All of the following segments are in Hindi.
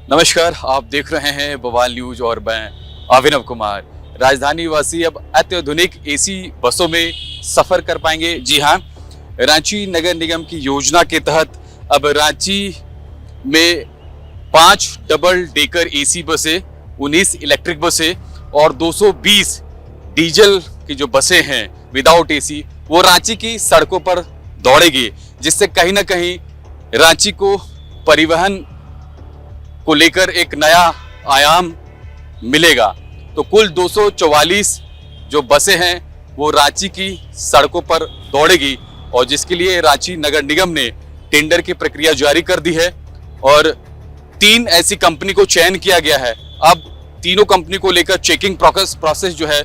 नमस्कार, आप देख रहे हैं बवाल न्यूज और मैं अभिनव कुमार। राजधानी वासी अब अत्याधुनिक एसी बसों में सफर कर पाएंगे। जी हाँ, रांची नगर निगम की योजना के तहत अब रांची में 5 डबल डेकर एसी बसें, 19 इलेक्ट्रिक बसें और 220 डीजल की जो बसें हैं विदाउट एसी, वो रांची की सड़कों पर दौड़ेगी, जिससे कहीं ना कहीं रांची को परिवहन को लेकर एक नया आयाम मिलेगा। तो कुल 244 जो बसें हैं वो रांची की सड़कों पर दौड़ेगी और जिसके लिए रांची नगर निगम ने टेंडर की प्रक्रिया जारी कर दी है और 3 ऐसी कंपनी को चयन किया गया है। अब तीनों कंपनी को लेकर चेकिंग प्रोसेस जो है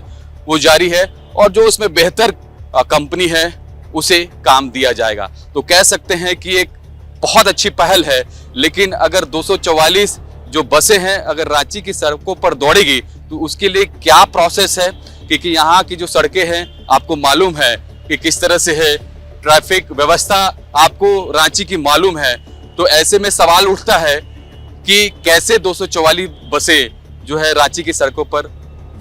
वो जारी है और जो उसमें बेहतर कंपनी है उसे काम दिया जाएगा। तो कह सकते हैं कि एक बहुत अच्छी पहल है, लेकिन अगर 244 जो बसें हैं अगर रांची की सड़कों पर दौड़ेगी तो उसके लिए क्या प्रोसेस है, क्योंकि यहाँ की जो सड़कें हैं आपको मालूम है कि किस तरह से है, ट्रैफिक व्यवस्था आपको रांची की मालूम है। तो ऐसे में सवाल उठता है कि कैसे 244 बसें जो है रांची की सड़कों पर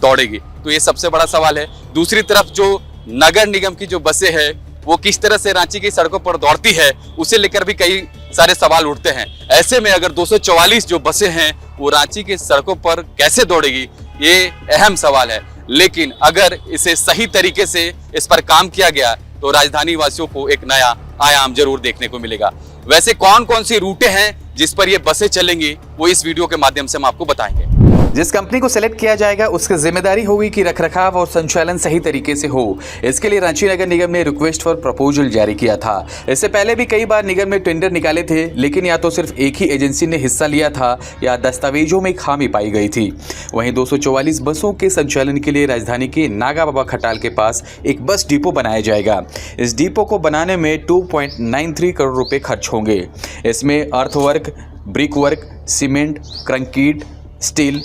दौड़ेगी। तो ये सबसे बड़ा सवाल है। दूसरी तरफ जो नगर निगम की जो बसें हैं वो किस तरह से रांची की सड़कों पर दौड़ती है, उसे लेकर भी कई सारे सवाल उठते हैं। ऐसे में अगर 244 जो बसें हैं वो रांची की सड़कों पर कैसे दौड़ेगी, ये अहम सवाल है। लेकिन अगर इसे सही तरीके से इस पर काम किया गया तो राजधानी वासियों को एक नया आयाम जरूर देखने को मिलेगा। वैसे कौन कौन सी रूटें हैं जिस पर ये बसें चलेंगी, वो इस वीडियो के माध्यम से हम आपको बताएंगे। जिस कंपनी को सेलेक्ट किया जाएगा उसकी जिम्मेदारी होगी कि रखरखाव और संचालन सही तरीके से हो। इसके लिए रांची नगर निगम ने रिक्वेस्ट फॉर प्रपोजल जारी किया था। इससे पहले भी कई बार निगम ने टेंडर निकाले थे, लेकिन या तो सिर्फ एक ही एजेंसी ने हिस्सा लिया था या दस्तावेजों में खामी पाई गई थी। वहीं 244 बसों के संचालन के लिए राजधानी के नागा बाबा खटाल के पास एक बस डिपो बनाया जाएगा। इस डिपो को बनाने में 2.93 करोड़ रुपए खर्च होंगे। इसमें earthwork, brick work, cement, concrete, steel,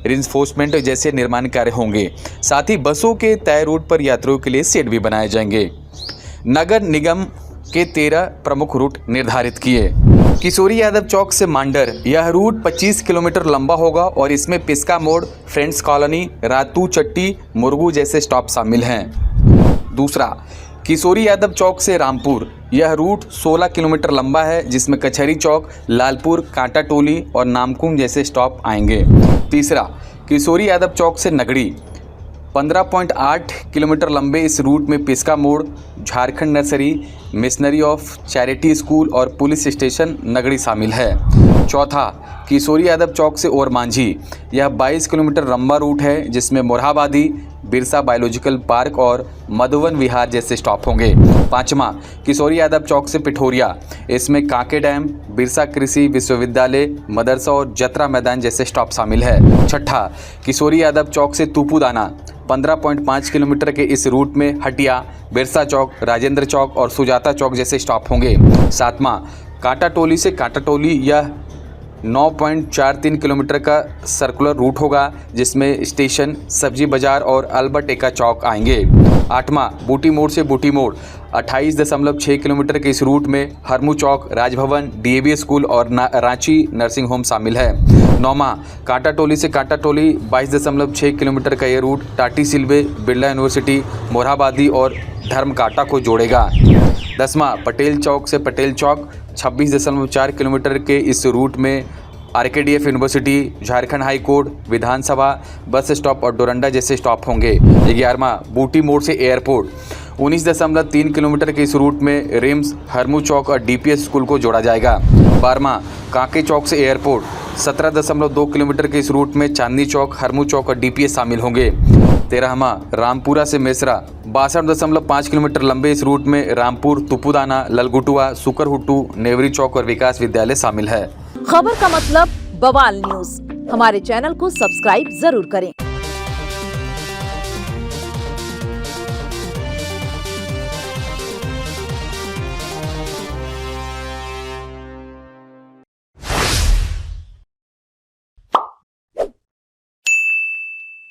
reinforcement जैसे निर्माण कार्य होंगे। साथ ही बसों के तय रूट पर यात्रियों के लिए सेट भी बनाए जाएंगे। नगर निगम के 13 प्रमुख रूट निर्धारित किए। किशोरी यादव चौक से मांडर, यह रूट 25 किलोमीटर लंबा होगा और इसमें पिस्का मोड़, फ्रेंड्स कॉलोनी, रातू चट्टी, मुरगू जैसे स्टॉप शामिल हैं। दूसरा, किशोरी यादव चौक से रामपुर, यह रूट 16 किलोमीटर लंबा है जिसमें कचहरी चौक, लालपुर, कांटा टोली और नामकुम जैसे स्टॉप आएंगे। तीसरा, किशोरी यादव चौक से नगड़ी, 15.8 किलोमीटर लंबे इस रूट में पिस्का मोड़, Jharkhand nursery, missionary of charity school और पुलिस स्टेशन नगड़ी शामिल है। चौथा, किशोरी यादव चौक से ओरमांझी, यह 22 किलोमीटर लंबा रूट है जिसमें मोरहाबादी, बिरसा बायोलॉजिकल पार्क और मधुवन विहार जैसे स्टॉप होंगे। पाँचवा, किशोरी यादव चौक से पिठोरिया, इसमें कांके डैम, बिरसा कृषि विश्वविद्यालय, मदरसा और जतरा मैदान जैसे स्टॉप शामिल है। छठा, किशोरी यादव चौक से तूपुदाना, 15.5 किलोमीटर के इस रूट में हटिया, बिरसा चौक, राजेंद्र चौक और सुजाता चौक जैसे स्टॉप होंगे। सातवां, कांटा टोली से कांटा टोली, यह 9.43 किलोमीटर का सर्कुलर रूट होगा जिसमें स्टेशन, सब्जी बाजार और अल्बर्ट एका चौक आएंगे। आठवां, बूटी मोड़ से बूटी मोड़, 28.6 किलोमीटर के इस रूट में हरमू चौक, राजभवन, डीएवी स्कूल और रांची नर्सिंग होम शामिल है। नौवां, कांटा टोली से कांटा टोली, 22.6 किलोमीटर का ये रूट टाटी सिल्वे, बिरला यूनिवर्सिटी, मोरहाबादी और धर्मकाटा को जोड़ेगा। 10वां, पटेल चौक से पटेल चौक, 26.4 किलोमीटर के इस रूट में RKDF university, Jharkhand high court, विधानसभा, बस स्टॉप और डोरंडा जैसे स्टॉप होंगे। 11वां, बूटी मोड़ से एयरपोर्ट, 19.3 किलोमीटर के इस रूट में रिम्स, हरमू चौक और डीपीएस स्कूल को जोड़ा जाएगा। 12वां, कांके चौक से एयरपोर्ट, 17.2 किलोमीटर के इस रूट में चांदनी चौक, हरमू चौक और डीपीएस शामिल होंगे। 13वां, रामपुरा से मेसरा, 62.5 किलोमीटर लंबे इस रूट में रामपुर, तुपुदाना, ललगुटुआ, सुकरहुट्टू, नेवरी चौक और विकास विद्यालय शामिल है। खबर का मतलब बवाल न्यूज, हमारे चैनल को सब्सक्राइब जरूर करें।